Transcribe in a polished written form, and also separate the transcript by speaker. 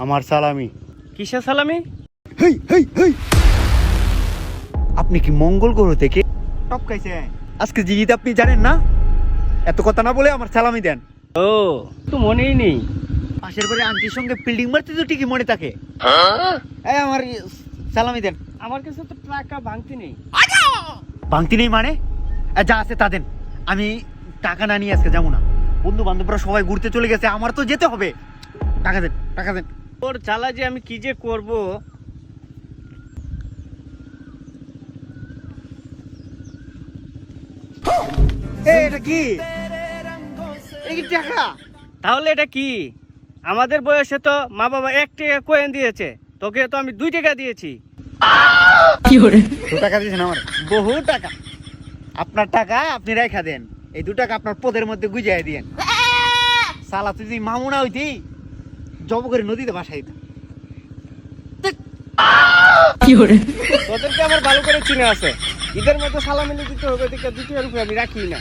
Speaker 1: আমার সালামি।
Speaker 2: কিসের সালামি?
Speaker 1: হেই হেই হেই, আপনি কি মঙ্গল গ্রহ থেকে টপকাইছেন? আজকে জিগিত আপনি জানেন না? এত কথা না বলে আমার সালামি দেন।
Speaker 2: ও, তো মনেই নেই।
Speaker 1: পাশের বাড়ি আন্টির সঙ্গে ফিল্ডিং মারতে তো ঠিকই মনে থাকে। এই আমার সালামি দেন।
Speaker 2: আমার কাছে তো টাকা ভাঙতি নেই।
Speaker 1: ভাঙতি নেই মানে? যা আছে তা দেন। আমি টাকা না নিয়ে আজকে যাবো না। বন্ধু বান্ধবরা সবাই ঘুরতে চলে গেছে, আমার তো যেতে হবে। টাকা দেন, টাকা দেন।
Speaker 2: ওর জ্বালা যে আমি কি যে করব।
Speaker 1: এটা কি? এই কি টাকা?
Speaker 2: তাহলে এটা কি? আমাদের বয়সে তো মা বাবা 1 টাকা কয়েন দিয়েছে, তোকে তো আমি 2 টাকা দিয়েছি।
Speaker 1: দু টাকা দিয়েছেন আমার? বহু টাকা। আপনার টাকা আপনি রেখা দেন, এই 2 টাকা আপনার পদের মধ্যে গুজাই দিয়েন। সালা তুই যদি মামুনা হইতি, জব করে নদীতে ভাসাই দিতাম।
Speaker 2: তোদেরকে আমার ভালো করে চিনে আছে। ঈদের মধ্যে সালামি দিতে হবে, 2 টাকার উপরে আমি রাখি না।